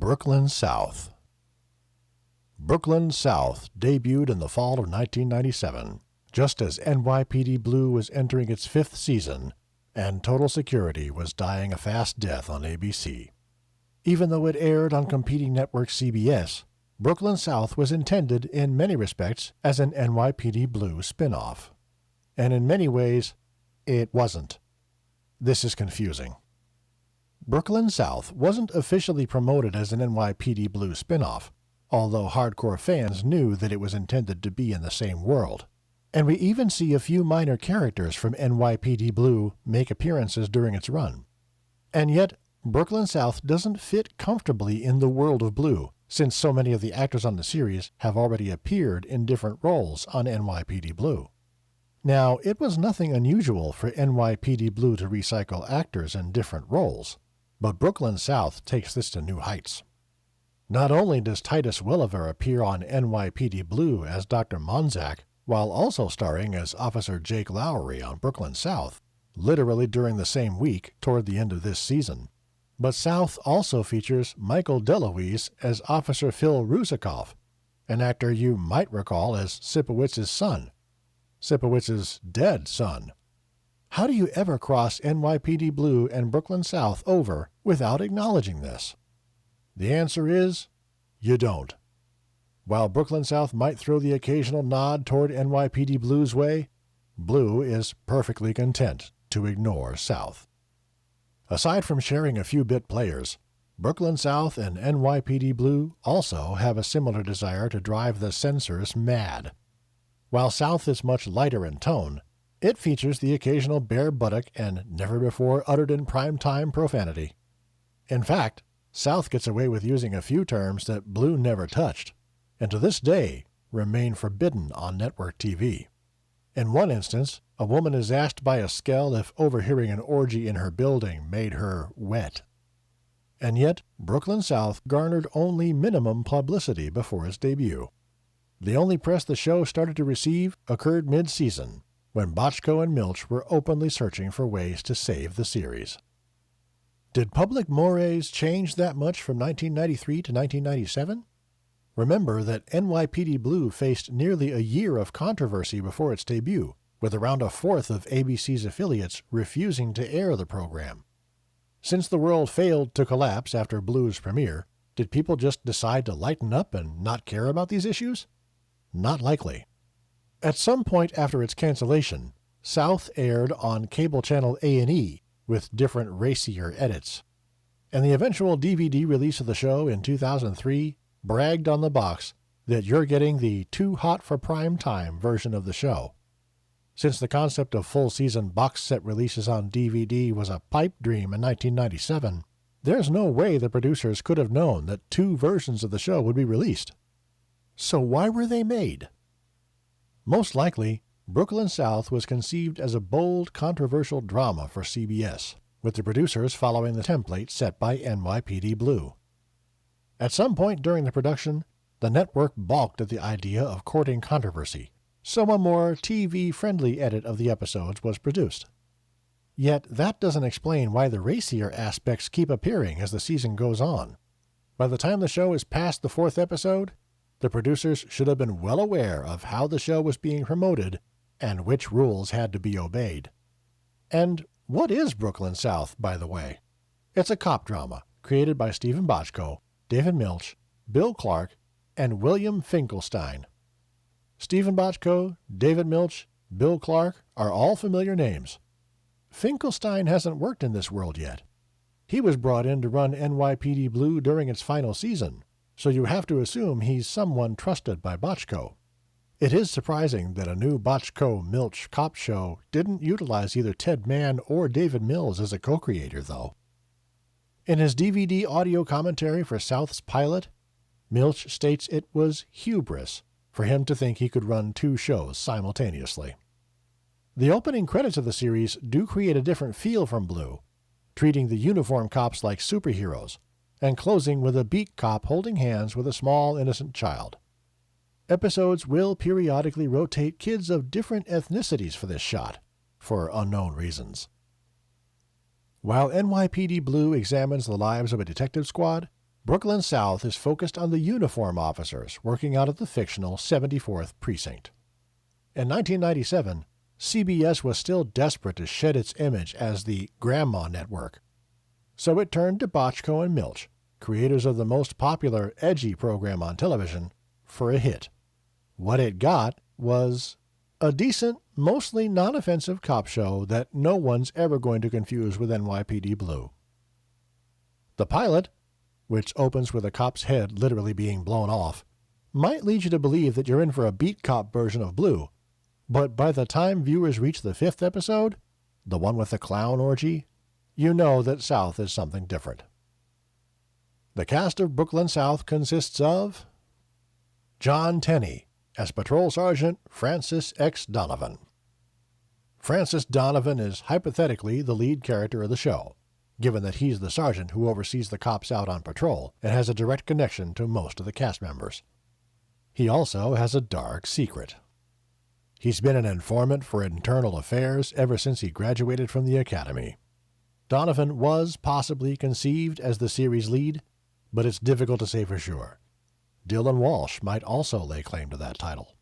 Brooklyn South. Brooklyn South debuted in the fall of 1997, just as NYPD Blue was entering its 5th season, and Total Security was dying a fast death on ABC. Even though it aired on competing network CBS, Brooklyn South was intended in many respects as an NYPD Blue spinoff. And in many ways, it wasn't. This is confusing. Brooklyn South wasn't officially promoted as an NYPD Blue spinoff, although hardcore fans knew that it was intended to be in the same world. And we even see a few minor characters from NYPD Blue make appearances during its run. And yet, Brooklyn South doesn't fit comfortably in the world of Blue, since so many of the actors on the series have already appeared in different roles on NYPD Blue. Now, it was nothing unusual for NYPD Blue to recycle actors in different roles, but Brooklyn South takes this to new heights. Not only does Titus Welliver appear on NYPD Blue as Dr. Monzak, while also starring as Officer Jake Lowry on Brooklyn South, literally during the same week toward the end of this season, but South also features Michael DeLuise as Officer Phil Rusikoff, an actor you might recall as Sipowitz's son. Sipowitz's dead son. How do you ever cross NYPD Blue and Brooklyn South over without acknowledging this? The answer is, you don't. While Brooklyn South might throw the occasional nod toward NYPD Blue's way, Blue is perfectly content to ignore South. Aside from sharing a few bit players, Brooklyn South and NYPD Blue also have a similar desire to drive the censors mad. While South is much lighter in tone, it features the occasional bare buttock and never-before-uttered-in-prime-time profanity. In fact, South gets away with using a few terms that Blue never touched, and to this day remain forbidden on network TV. In one instance, a woman is asked by a skell if overhearing an orgy in her building made her wet. And yet, Brooklyn South garnered only minimum publicity before its debut. The only press the show started to receive occurred mid-season, when Bochco and Milch were openly searching for ways to save the series. Did public mores change that much from 1993 to 1997? Remember that NYPD Blue faced nearly a year of controversy before its debut, with around a fourth of ABC's affiliates refusing to air the program. Since the world failed to collapse after Blue's premiere, did people just decide to lighten up and not care about these issues? Not likely. At some point after its cancellation, South aired on cable channel A&E with different racier edits, and the eventual DVD release of the show in 2003 bragged on the box that you're getting the too hot for prime time version of the show. Since the concept of full-season box set releases on DVD was a pipe dream in 1997, there's no way the producers could have known that 2 versions of the show would be released. So why were they made? Most likely, Brooklyn South was conceived as a bold, controversial drama for CBS, with the producers following the template set by NYPD Blue. At some point during the production, the network balked at the idea of courting controversy, so a more TV-friendly edit of the episodes was produced. Yet that doesn't explain why the racier aspects keep appearing as the season goes on. By the time the show is past the 4th episode, the producers should have been well aware of how the show was being promoted and which rules had to be obeyed. And what is Brooklyn South, by the way? It's a cop drama created by Stephen Bochco, David Milch, Bill Clark, and William Finkelstein. Stephen Bochco, David Milch, Bill Clark are all familiar names. Finkelstein hasn't worked in this world yet. He was brought in to run NYPD Blue during its final season, so you have to assume he's someone trusted by Bochco. It is surprising that a new Bochco-Milch cop show didn't utilize either Ted Mann or David Mills as a co-creator, though. In his DVD audio commentary for South's pilot, Milch states it was hubris for him to think he could run 2 shows simultaneously. The opening credits of the series do create a different feel from Blue, treating the uniform cops like superheroes, and closing with a beat cop holding hands with a small innocent child. Episodes will periodically rotate kids of different ethnicities for this shot, for unknown reasons. While NYPD Blue examines the lives of a detective squad, Brooklyn South is focused on the uniform officers working out at the fictional 74th Precinct. In 1997, CBS was still desperate to shed its image as the Grandma Network, so it turned to Bochco and Milch, creators of the most popular edgy program on television, for a hit. What it got was a decent, mostly non-offensive cop show that no one's ever going to confuse with NYPD Blue. The pilot, which opens with a cop's head literally being blown off, might lead you to believe that you're in for a beat cop version of Blue, but by the time viewers reach the 5th episode, the one with the clown orgy, you know that South is something different. The cast of Brooklyn South consists of John Tenney as Patrol Sergeant Francis X. Donovan. Francis Donovan is hypothetically the lead character of the show, given that he's the sergeant who oversees the cops out on patrol and has a direct connection to most of the cast members. He also has a dark secret. He's been an informant for internal affairs ever since he graduated from the academy. Donovan was possibly conceived as the series lead, but it's difficult to say for sure. Dylan Walsh might also lay claim to that title.